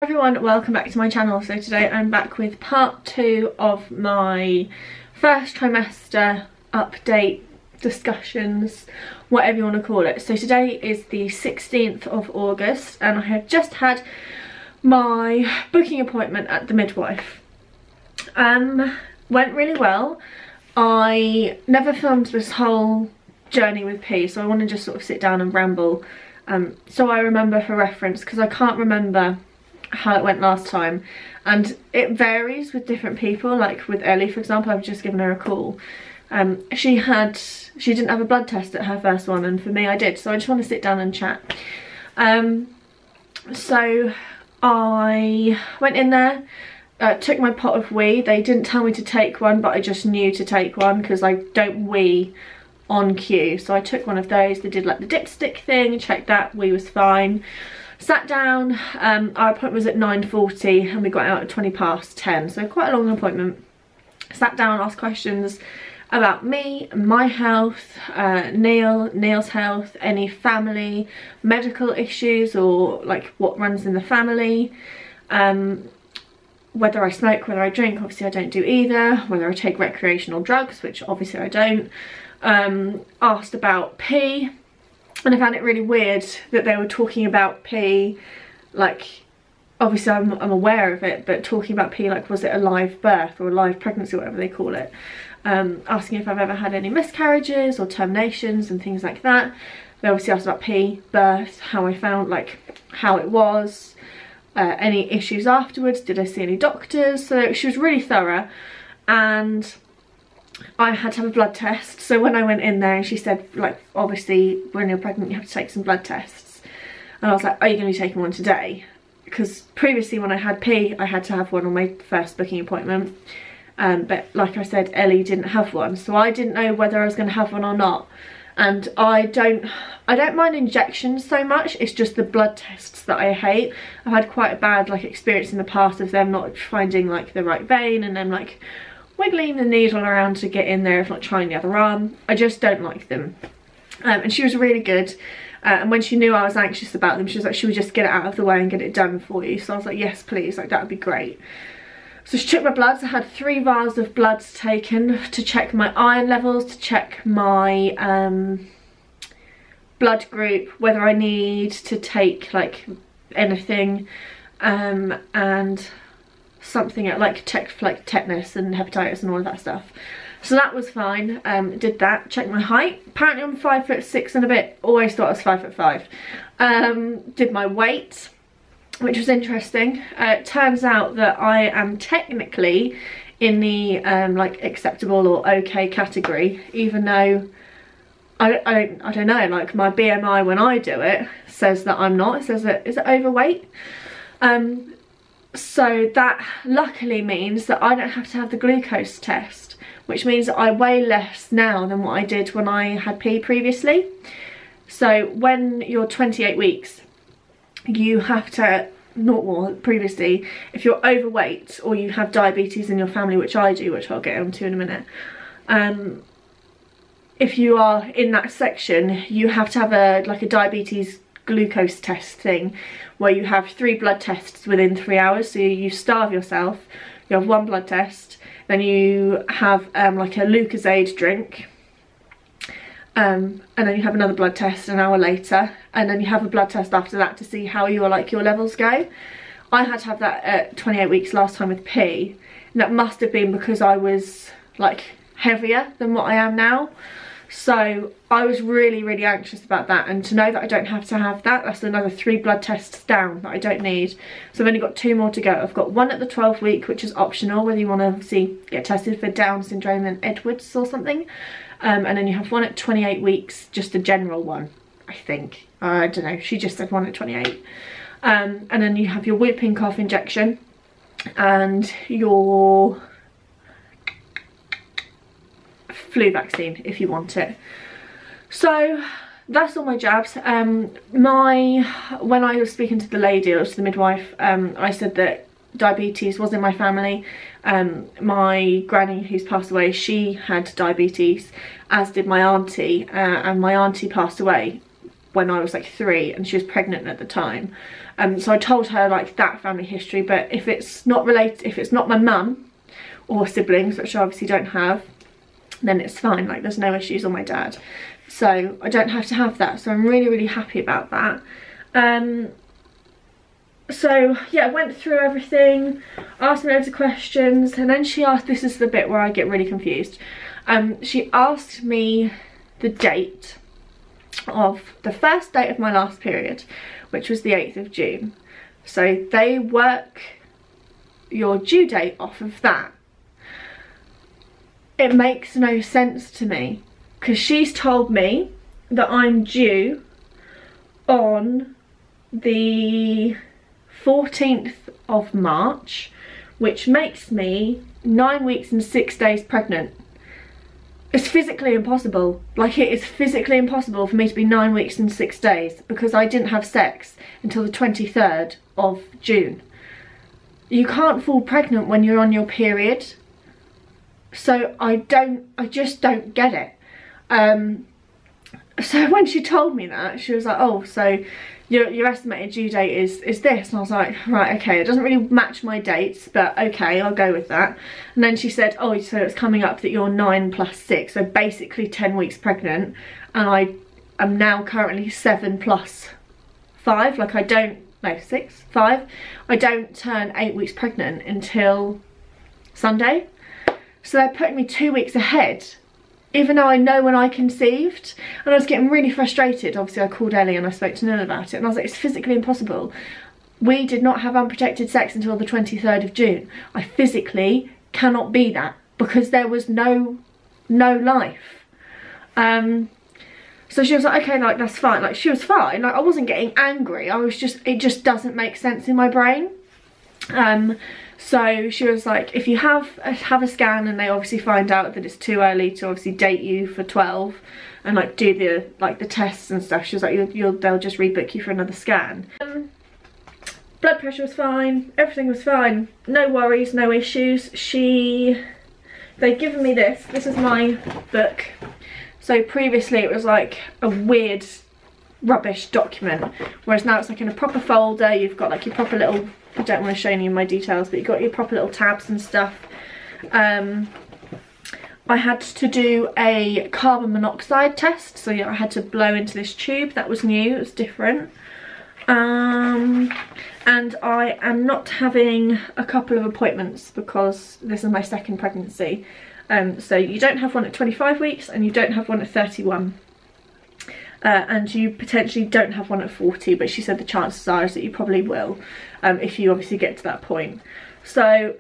Everyone, welcome back to my channel. So today I'm back with part 2 of my first trimester update discussions, whatever you want to call it. So today is the 16th of August and I have just had my booking appointment at the midwife. Went really well. I never filmed this whole journey with P, so I want to just sort of sit down and ramble so I remember for reference, because I can't remember how it went last time, and it varies with different people. Like with Ellie, for example, I've just given her a call. She didn't have a blood test at her first one, and for me I did, so I just want to sit down and chat. So I went in there, took my pot of wee. They didn't tell me to take one, but I just knew to take one because I don't wee on cue, so I took one of those. They did like the dipstick thing, checked that, wee was fine. Sat down, our appointment was at 9:40 and we got out at 10:20, so quite a long appointment. Sat down, asked questions about me, my health, Neil's health, any family medical issues or like what runs in the family, whether I smoke, whether I drink, obviously I don't do either, whether I take recreational drugs, which obviously I don't. Asked about P. And I found it really weird that they were talking about P, like, obviously I'm aware of it, but talking about P like, was it a live birth or a live pregnancy, whatever they call it. Asking if I've ever had any miscarriages or terminations and things like that. They obviously asked about P, birth, how I found, like, how it was, any issues afterwards, did I see any doctors. So she was really thorough, and I had to have a blood test. So when I went in there, she said, like, obviously when you're pregnant you have to take some blood tests, and I was like, are you going to be taking one today? Because previously when I had P I had to have one on my first booking appointment, but like I said, Ellie didn't have one, so I didn't know whether I was going to have one or not. And I don't mind injections so much, it's just the blood tests that I hate. I've had quite a bad like experience in the past of them not finding like the right vein and then like wiggling the needle around to get in there, if not trying the other arm. I just don't like them. And she was really good, and when she knew I was anxious about them, she was like, she would just get it out of the way and get it done for you. So I was like, yes please, like that would be great. So she took my bloods. I had 3 vials of bloods taken to check my iron levels, to check my blood group, whether I need to take like anything, and something like checked for like tetanus and hepatitis and all of that stuff. So that was fine. Did that, checked my height. Apparently I'm 5'6" and a bit, always thought I was 5'5". Did my weight, which was interesting. It turns out that I am technically in the like acceptable or okay category, even though I don't know, like my BMI when I do it says that I'm not. It says that, is it overweight? So that luckily means that I don't have to have the glucose test, which means that I weigh less now than what I did when I had P previously. So when you're 28 weeks, you have to, previously, if you're overweight or you have diabetes in your family, which I do, which I'll get onto in a minute, if you are in that section, you have to have a diabetes glucose test thing, where you have 3 blood tests within 3 hours. So you starve yourself, you have 1 blood test, then you have like a Lucozade drink, and then you have another blood test an hour later, and then you have a blood test after that to see how your levels go. I had to have that at 28 weeks last time with P, and that must have been because I was like heavier than what I am now. So I was really anxious about that, and to know that I don't have to have that, that's another 3 blood tests down that I don't need. So I've only got 2 more to go. I've got one at the 12th week, which is optional, whether you want to obviously get tested for Down syndrome and Edwards or something, and then you have one at 28 weeks, just a general one, I think. I don't know, she just said one at 28. And then you have your whooping cough injection and your flu vaccine if you want it. So that's all my jabs. When I was speaking to the lady, or to the midwife, I said that diabetes was in my family. My granny, who's passed away, she had diabetes, as did my auntie, and my auntie passed away when I was like 3 and she was pregnant at the time. So I told her like that family history, but if it's not related, if it's not my mum or siblings, which I obviously don't have, then it's fine. Like there's no issues on my dad, so I don't have to have that. So I'm really, really happy about that. So yeah, I went through everything, asked me loads of questions, and then she asked, this is the bit where I get really confused. She asked me the date of the first date of my last period, which was the 8th of June. So they work your due date off of that. It makes no sense to me, because she's told me that I'm due on the 14th of March, which makes me 9 weeks and 6 days pregnant. It's physically impossible. Like, it is physically impossible for me to be 9 weeks and 6 days, because I didn't have sex until the 23rd of June. You can't fall pregnant when you're on your period. So I just don't get it. So when she told me that, she was like, oh, so your estimated due date is this, and I was like, right, okay, it doesn't really match my dates, but okay, I'll go with that. And then she said, oh, so it's coming up that you're 9 plus 6, so basically 10 weeks pregnant, and I am now currently 7 plus 5, like I don't, no, 6, 5, I don't turn 8 weeks pregnant until Sunday. So they're putting me 2 weeks ahead, even though I know when I conceived. And I was getting really frustrated. Obviously I called Ellie and I spoke to Nil about it, and I was like, it's physically impossible. We did not have unprotected sex until the 23rd of June. I physically cannot be that, because there was no life. So she was like, okay, like that's fine. Like, she was fine. Like, I wasn't getting angry. I was just, it just doesn't make sense in my brain. So she was like, if you have a scan and they obviously find out that it's too early to obviously date you for 12 and like do the tests and stuff, she was like, they'll just rebook you for another scan. Blood pressure was fine, everything was fine, no worries, no issues. They'd given me this is my book. So previously it was like a weird rubbish document, whereas now it's like in a proper folder. You've got like your proper little, I don't want to show you my details, but you've got your proper little tabs and stuff. I had to do a carbon monoxide test, so yeah, I had to blow into this tube. That was new, it was different. And I am not having a couple of appointments because this is my second pregnancy. So you don't have one at 25 weeks and you don't have one at 31. And you potentially don't have one at 40, but she said the chances are is that you probably will, if you obviously get to that point. So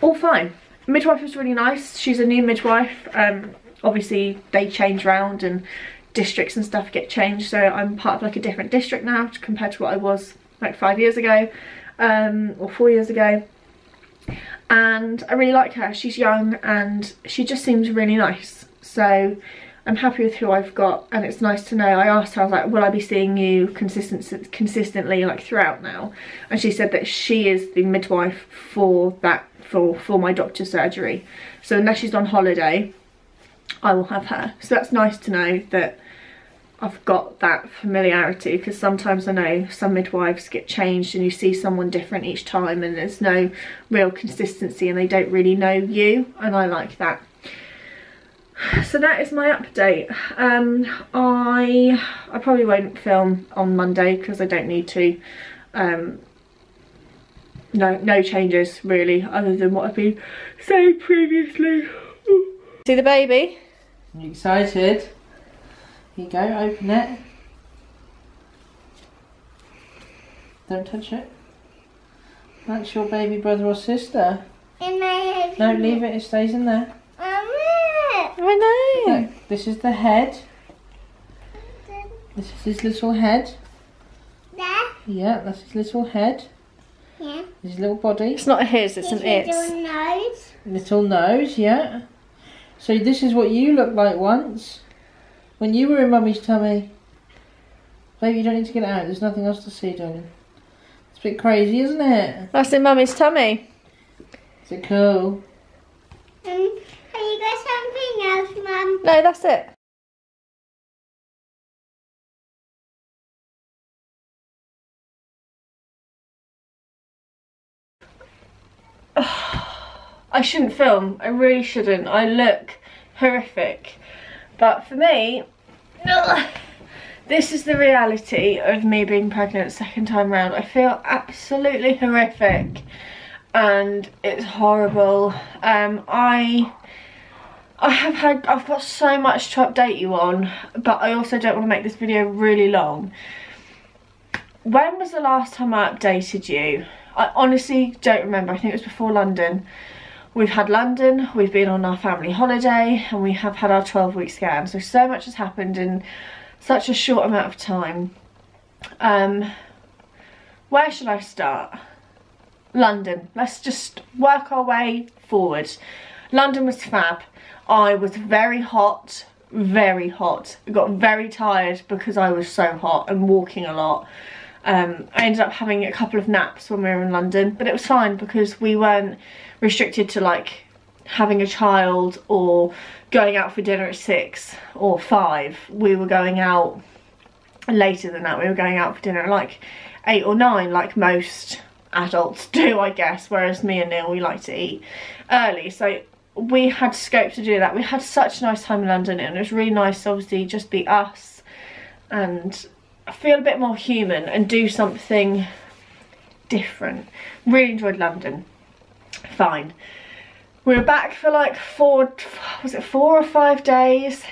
all fine. Midwife was really nice. She's a new midwife. Obviously they change round and districts and stuff get changed, so I'm part of like a different district now compared to what I was like 5 years ago, or 4 years ago. And I really like her. She's young and she just seems really nice, so I'm happy with who I've got, and it's nice to know. I asked her, I was like, will I be seeing you consistently like throughout now? And she said that she is the midwife for that, for my doctor's surgery. So unless she's on holiday, I will have her. So that's nice to know that I've got that familiarity, because sometimes I know some midwives get changed and you see someone different each time and there's no real consistency and they don't really know you, and I like that. So that is my update. I probably won't film on Monday because I don't need to. No changes really, other than what I've been saying previously. See the baby? Are you excited? Here you go, open it. Don't touch it. That's your baby brother or sister. Don't leave it, it stays in there. I know. Look, this is the head. This is his little head. Yeah, that's his little head. Yeah. His little body. It's not a his, it's an its. Little nose. Little nose, yeah. So this is what you looked like once, when you were in Mummy's tummy. Baby, you don't need to get it out, there's nothing else to see, darling. It's a bit crazy, isn't it? That's in Mummy's tummy. Is it cool? Have you got something else, Mum? No, that's it. I shouldn't film, I really shouldn't. I look horrific. But for me, this is the reality of me being pregnant second time round. I feel absolutely horrific and it's horrible. I've got so much to update you on, but I also don't want to make this video really long. When was the last time I updated you? I honestly don't remember. I think it was before London. We've had London, we've been on our family holiday, and we have had our 12-week scan. So much has happened in such a short amount of time. Where should I start? London. Let's just work our way forward. London was fab. I was very hot, very hot. I got very tired because I was so hot and walking a lot. I ended up having a couple of naps when we were in London, but it was fine because we weren't restricted to like having a child or going out for dinner at 6 or 5. We were going out later than that. We were going out for dinner at like 8 or 9 like most adults do, I guess, whereas me and Neil, we like to eat early. So we had scope to do that. We had such a nice time in London and it was really nice to obviously just be us and feel a bit more human and do something different. Really enjoyed London. Fine. We were back for like 4 or 5 days,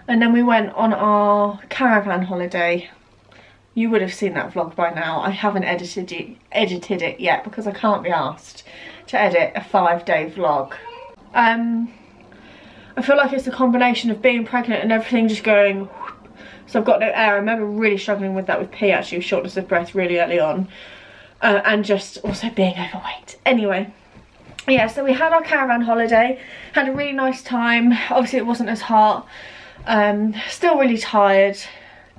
and then we went on our caravan holiday. You would have seen that vlog by now. I haven't edited it yet because I can't be asked to edit a 5-day vlog. I feel like it's a combination of being pregnant and everything just going, so I've got no air. I remember really struggling with that with P actually, shortness of breath really early on, and just also being overweight. Anyway, yeah, so we had our caravan holiday, had a really nice time. Obviously it wasn't as hot, still really tired.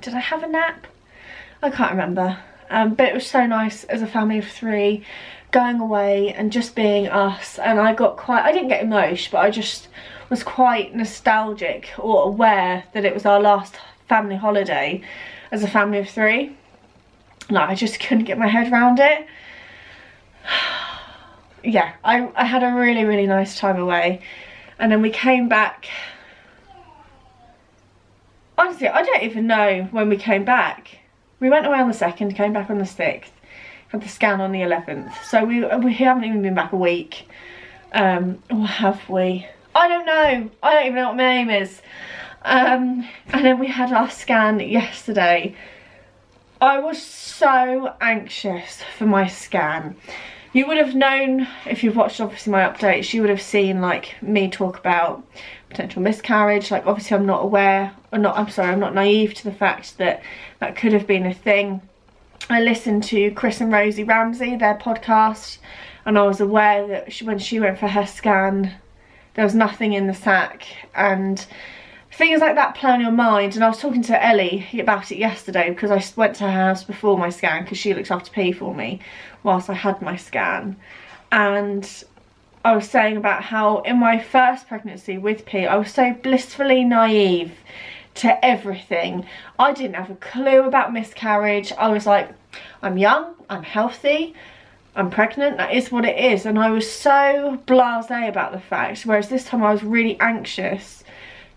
Did I have a nap? I can't remember, but it was so nice as a family of 3 going away and just being us. And I didn't get emotional, but I just was quite nostalgic or aware that it was our last family holiday as a family of 3. Like, I just couldn't get my head around it. Yeah, I had a really, really nice time away. And then we came back. Honestly, I don't even know when we came back. We went away on the 2nd, came back on the 6th, had the scan on the 11th. So we haven't even been back a week. Or have we? I don't know. I don't even know what my name is. And then we had our scan yesterday. I was so anxious for my scan. You would have known, if you've watched obviously my updates, you would have seen like me talk about potential miscarriage. Like, obviously I'm not aware, or not, I'm sorry, I'm not naive to the fact that that could have been a thing. I listened to Chris and Rosie Ramsey, their podcast, and I was aware that when she went for her scan, there was nothing in the sac, and things like that play on your mind. And I was talking to Ellie about it yesterday because I went to her house before my scan because she looks after P for me whilst I had my scan. And I was saying about how in my first pregnancy with P, I was so blissfully naive to everything. I didn't have a clue about miscarriage. I was like, I'm young, I'm healthy, I'm pregnant, that is what it is. And I was so blasé about the fact, whereas this time I was really anxious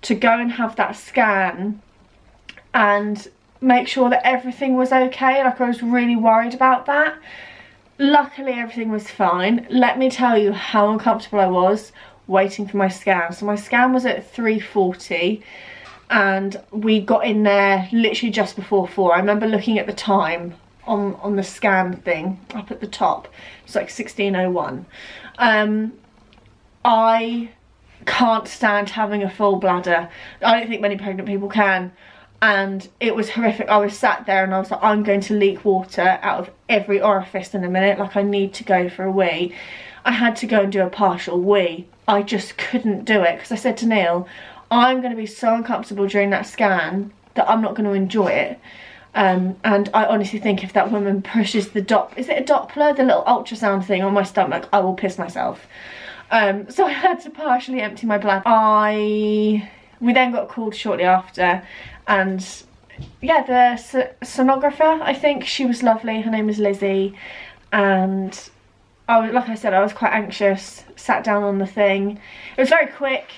to go and have that scan and make sure that everything was okay. Like, I was really worried about that. Luckily everything was fine. Let me tell you how uncomfortable I was waiting for my scan. So my scan was at 3:40 and we got in there literally just before 4. I remember looking at the time on the scan thing up at the top. It's like 16:01. I can't stand having a full bladder. I don't think many pregnant people can, and it was horrific. I was sat there and I was like, I'm going to leak water out of every orifice in a minute. Like, I need to go for a wee. I had to go and do a partial wee. I just couldn't do it because I said to Neil, I'm going to be so uncomfortable during that scan that I'm not going to enjoy it. And I honestly think if that woman pushes the is it a Doppler, the little ultrasound thing on my stomach, I will piss myself. So I had to partially empty my bladder. We then got called shortly after, and yeah, the sonographer, I think, she was lovely. Her name is Lizzie, and like I said, I was quite anxious, sat down on the thing. It was very quick,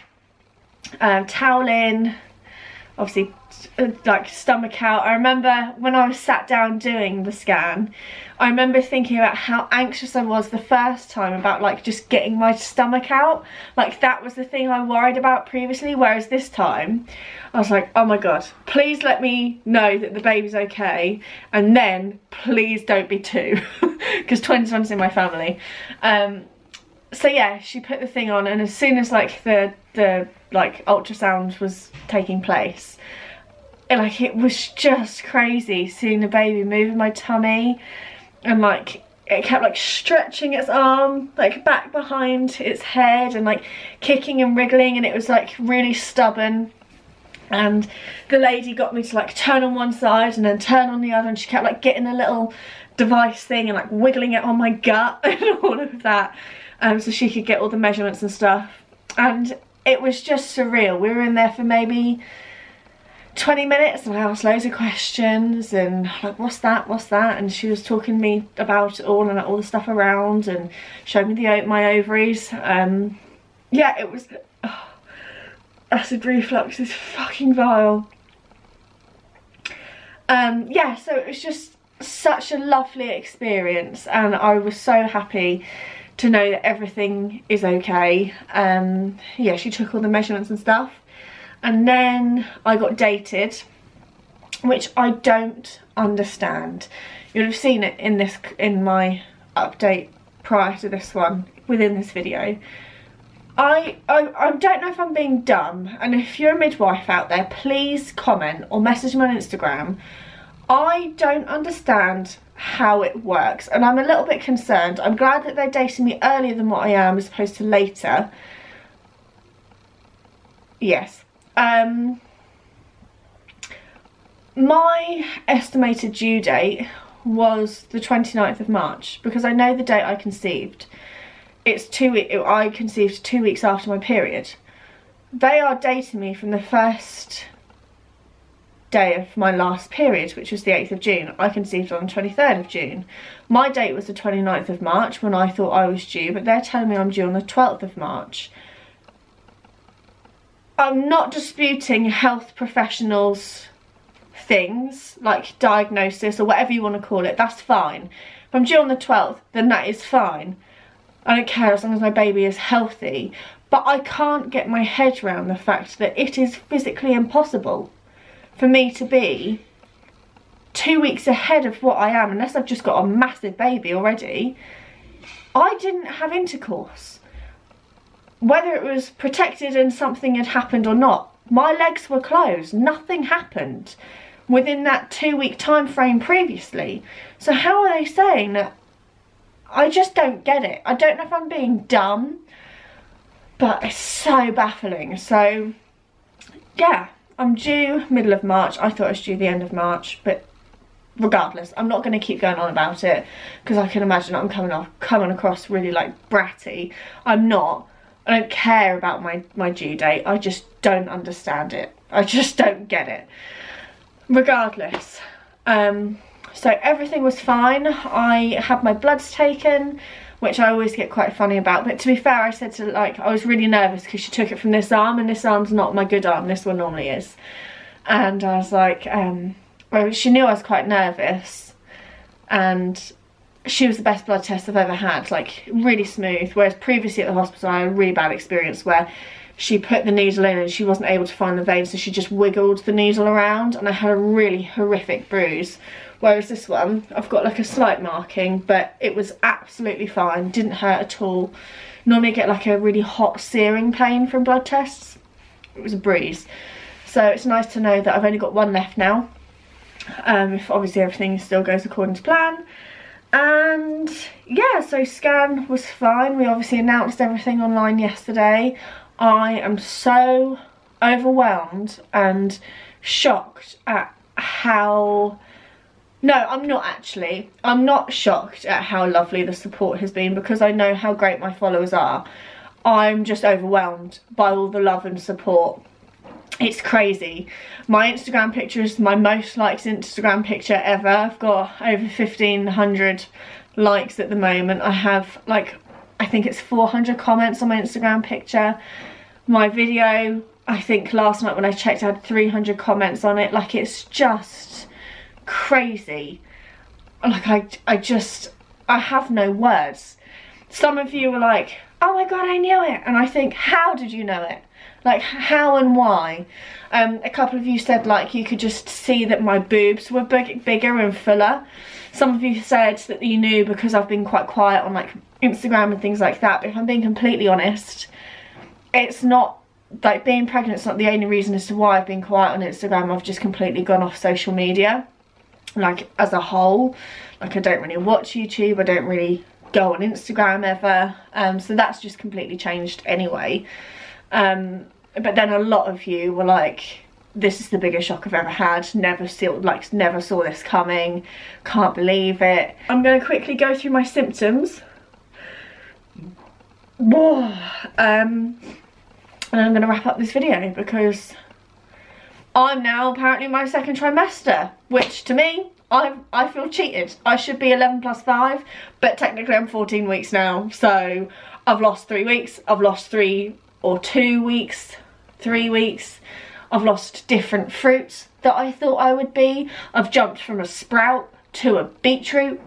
towel in, obviously like stomach out. I remember when I was sat down doing the scan, I remember thinking about how anxious I was the first time about like just getting my stomach out. Like that was the thing I worried about previously, whereas this time I was like, oh my god, please let me know that the baby's okay, and then please don't be two, because twins runs in my family. So yeah, she put the thing on, and as soon as like the like ultrasound was taking place, it was just crazy seeing the baby move in my tummy, and like it kept like stretching its arm like back behind its head and like kicking and wriggling, and it was like really stubborn. And the lady got me to like turn on one side and then turn on the other, and she kept like getting a little device thing and like wiggling it on my gut and all of that, so she could get all the measurements and stuff. And it was just surreal. We were in there for maybe 20 minutes and I asked loads of questions and like, what's that, and she was talking to me about it all and like, all the stuff around, and showed me my ovaries. Yeah, it was acid reflux is fucking vile. Yeah, so it was just such a lovely experience, and I was so happy to know that everything is okay. Yeah, she took all the measurements and stuff, and then I got dated, which I don't understand. You'll have seen it in my update prior to this one, within this video. I don't know if I'm being dumb, and if you're a midwife out there, please comment or message me on Instagram. I don't understand how it works, and I'm a little bit concerned. I'm glad that they're dating me earlier than what I am as opposed to later. Yes. My estimated due date was the 29th of March because I know the date I conceived. I conceived 2 weeks after my period. They are dating me from the first day of my last period, which was the 8th of June. I conceived on the 23rd of June. My date was the 29th of March when I thought I was due, but they're telling me I'm due on the 12th of March. I'm not disputing health professionals' things, like diagnosis or whatever you want to call it, that's fine. If I'm due on the 12th, then that is fine. I don't care as long as my baby is healthy. But I can't get my head around the fact that it is physically impossible for me to be 2 weeks ahead of what I am, unless I've just got a massive baby already. I didn't have intercourse. Whether it was protected and something had happened or not, my legs were closed. Nothing happened within that 2 week time frame previously. So how are they saying that? I just don't get it. I don't know if I'm being dumb, but it's so baffling. So yeah, I'm due middle of March. I thought I was due the end of March, but regardless, I'm not going to keep going on about it because I can imagine I'm coming across really like bratty. I'm not. I don't care about my due date. I just don't understand it. I just don't get it. Regardless, so everything was fine. I had my bloods taken, which I always get quite funny about. But to be fair, I said to like, I was really nervous because she took it from this arm, and this arm's not my good arm. This one normally is. And I was like, well, she knew I was quite nervous, and she was the best blood test I've ever had, like really smooth. Whereas previously at the hospital I had a really bad experience where she put the needle in and she wasn't able to find the vein, so she just wiggled the needle around and I had a really horrific bruise. Whereas this one, I've got like a slight marking, but it was absolutely fine, didn't hurt at all. Normally I get like a really hot searing pain from blood tests. It was a breeze. So it's nice to know that I've only got one left now, if obviously everything still goes according to plan. And yeah, so scan was fine. We obviously announced everything online yesterday. I am so overwhelmed and shocked at how... No, I'm not actually. I'm not shocked at how lovely the support has been because I know how great my followers are. I'm just overwhelmed by all the love and support. It's crazy. My Instagram picture is my most liked Instagram picture ever. I've got over 1,500 likes at the moment. I have like, I think it's 400 comments on my Instagram picture. My video, I think last night when I checked, I had 300 comments on it. Like, it's just crazy. Like, I have no words. Some of you were like, oh my god, I knew it. And I think, how did you know it? Like, how and why? A couple of you said like you could just see that my boobs were bigger and fuller. Some of you said that you knew because I've been quite quiet on like Instagram and things like that. But if I'm being completely honest, it's not, like, being pregnant's not the only reason as to why I've been quiet on Instagram. I've just completely gone off social media, like, as a whole. Like, I don't really watch YouTube, I don't really go on Instagram ever, so that's just completely changed anyway. But then a lot of you were like, this is the biggest shock I've ever had, never saw this coming, can't believe it. I'm going to quickly go through my symptoms, and I'm going to wrap up this video because I'm now apparently in my second trimester, which to me, I feel cheated. I should be 11 plus 5, but technically I'm 14 weeks now. So I've lost 3 weeks. I've lost 3 or 2 weeks, 3 weeks. I've lost different fruits that I thought I would be. I've jumped from a sprout to a beetroot.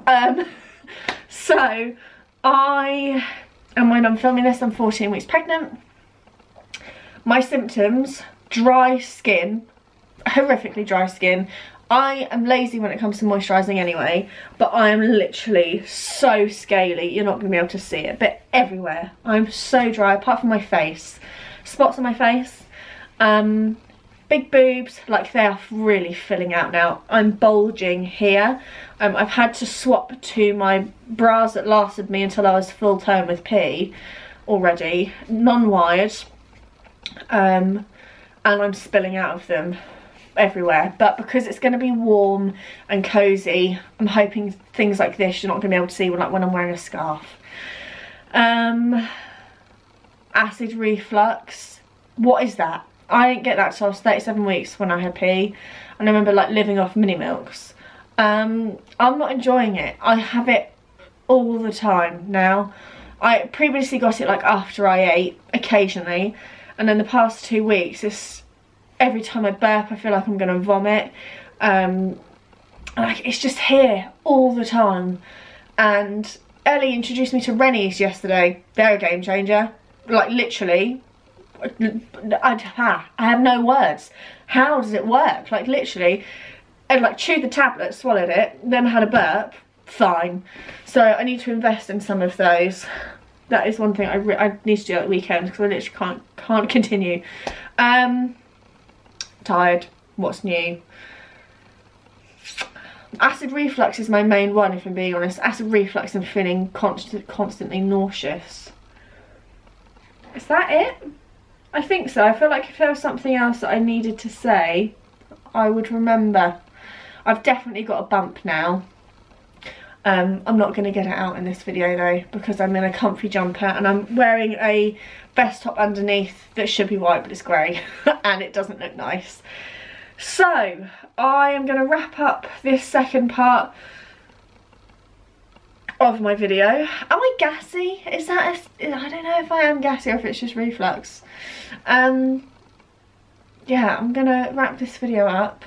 So and when I'm filming this, I'm 14 weeks pregnant. My symptoms, dry skin, horrifically dry skin. I am lazy when it comes to moisturising anyway, but I am literally so scaly, you're not going to be able to see it, but everywhere. I'm so dry, apart from my face. Spots on my face, big boobs, like they are really filling out now. I'm bulging here. I've had to swap to my bras that lasted me until I was full term with P already, non-wired, and I'm spilling out of them everywhere. But because it's going to be warm and cozy, I'm hoping things like this you're not going to be able to see when I'm wearing a scarf. Acid reflux, what is that? I didn't get that till I was 37 weeks when I had P, and I remember like living off mini milks. I'm not enjoying it. I have it all the time now. I previously got it like after I ate occasionally, and then the past 2 weeks it's every time I burp I feel like I'm gonna vomit. Like, it's just here all the time. And Ellie introduced me to Rennies yesterday. They're a game changer. Like, literally, I have no words. How does it work? Like, literally, I like chewed the tablet, swallowed it, then had a burp, fine. So I need to invest in some of those. That is one thing I need to do at the weekend, because I literally can't continue. Tired. What's new? Acid reflux is my main one, if I'm being honest. Acid reflux and feeling constantly nauseous. Is that it? I think so. I feel like if there was something else that I needed to say, I would remember. I've definitely got a bump now. I'm not going to get it out in this video though, because I'm in a comfy jumper and I'm wearing a vest top underneath that should be white but it's grey and it doesn't look nice. So I am going to wrap up this second part of my video. Am I gassy? Is that I don't know if I am gassy or if it's just reflux. Yeah, I'm going to wrap this video up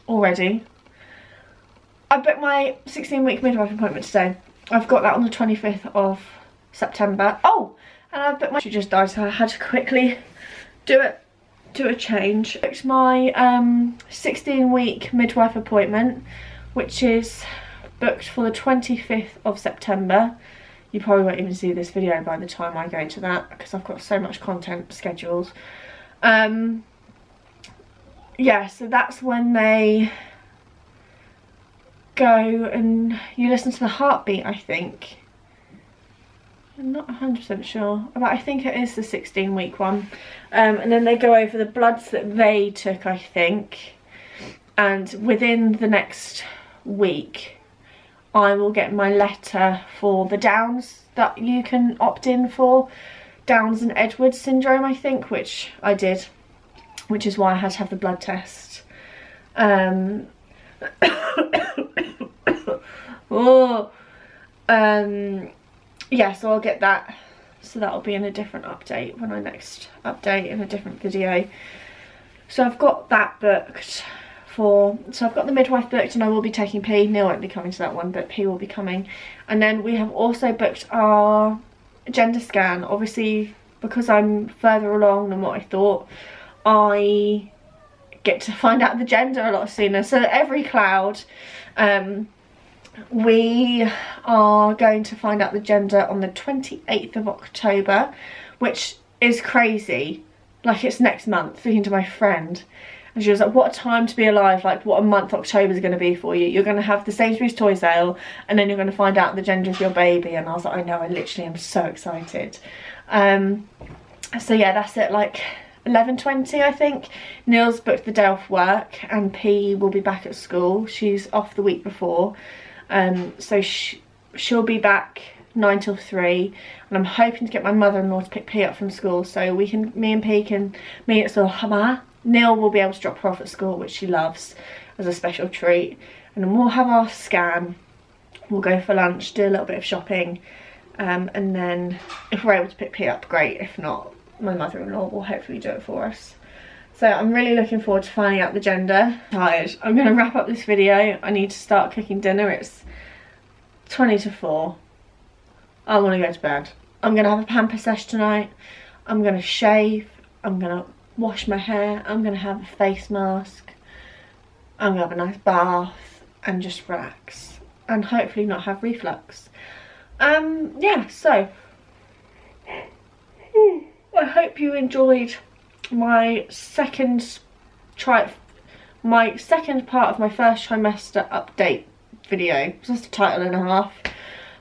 already. I booked my 16-week midwife appointment today. I've got that on the 25th of September. Oh, and I've booked my... She just died, so I had to quickly do a change. I booked my 16-week midwife appointment, which is booked for the 25th of September. You probably won't even see this video by the time I go to that, because I've got so much content scheduled. Yeah, so that's when they go and you listen to the heartbeat, I think. I'm not 100% sure, but I think it is the 16-week one. And then they go over the bloods that they took, I think. And within the next week, I will get my letter for the Downs that you can opt in for. Downs and Edwards syndrome, I think, which I did. Which is why I had to have the blood test. Oh, yeah, so I'll get that. So that'll be in a different update when I next update in a different video. So I've got that booked for, so I've got the midwife booked and I will be taking P. Neil won't be coming to that one, but P will be coming. And then we have also booked our gender scan. Obviously, because I'm further along than what I thought, I get to find out the gender a lot sooner. So every cloud, we are going to find out the gender on the 28th of October, which is crazy. Like, it's next month. Speaking to my friend, and she was like, what a time to be alive, like what a month October is going to be for you. You're going to have the Sainsbury's toy sale and then you're going to find out the gender of your baby. And I was like, I know, I literally am so excited. So yeah, that's it, like 11:20 I think. Neil's booked the day off work and P will be back at school. She's off the week before. So she'll be back 9 till 3, and I'm hoping to get my mother-in-law to pick P up from school so me and P can meet at school. Neil will be able to drop her off at school, which she loves, as a special treat, and then we'll have our scan, we'll go for lunch, do a little bit of shopping, and then if we're able to pick P up, great. If not, my mother-in-law will hopefully do it for us. So I'm really looking forward to finding out the gender. Tired. I'm going to wrap up this video. I need to start cooking dinner. It's 20 to 4. I want to go to bed. I'm going to have a pamper sesh tonight. I'm going to shave. I'm going to wash my hair. I'm going to have a face mask. I'm going to have a nice bath and just relax. And hopefully not have reflux. Yeah, so I hope you enjoyed my second part of my first trimester update video. Just a title and a half.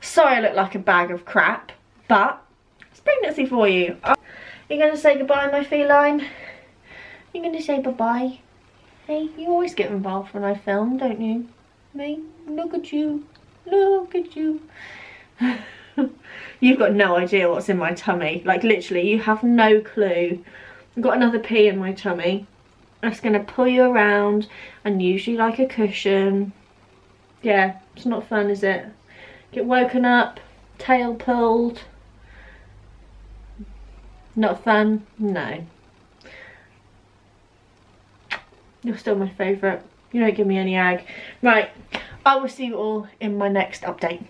Sorry I look like a bag of crap, but it's pregnancy for you. You're going to say goodbye, my feline? You're going to say bye-bye? Hey, you always get involved when I film, don't you? Me? Look at you. Look at you. You've got no idea what's in my tummy. Like, literally, you have no clue. I've got another pea in my tummy. That's going to pull you around and use you like a cushion. Yeah, it's not fun, is it? Get woken up, tail pulled. Not fun? No. You're still my favourite. You don't give me any ag. Right, I will see you all in my next update.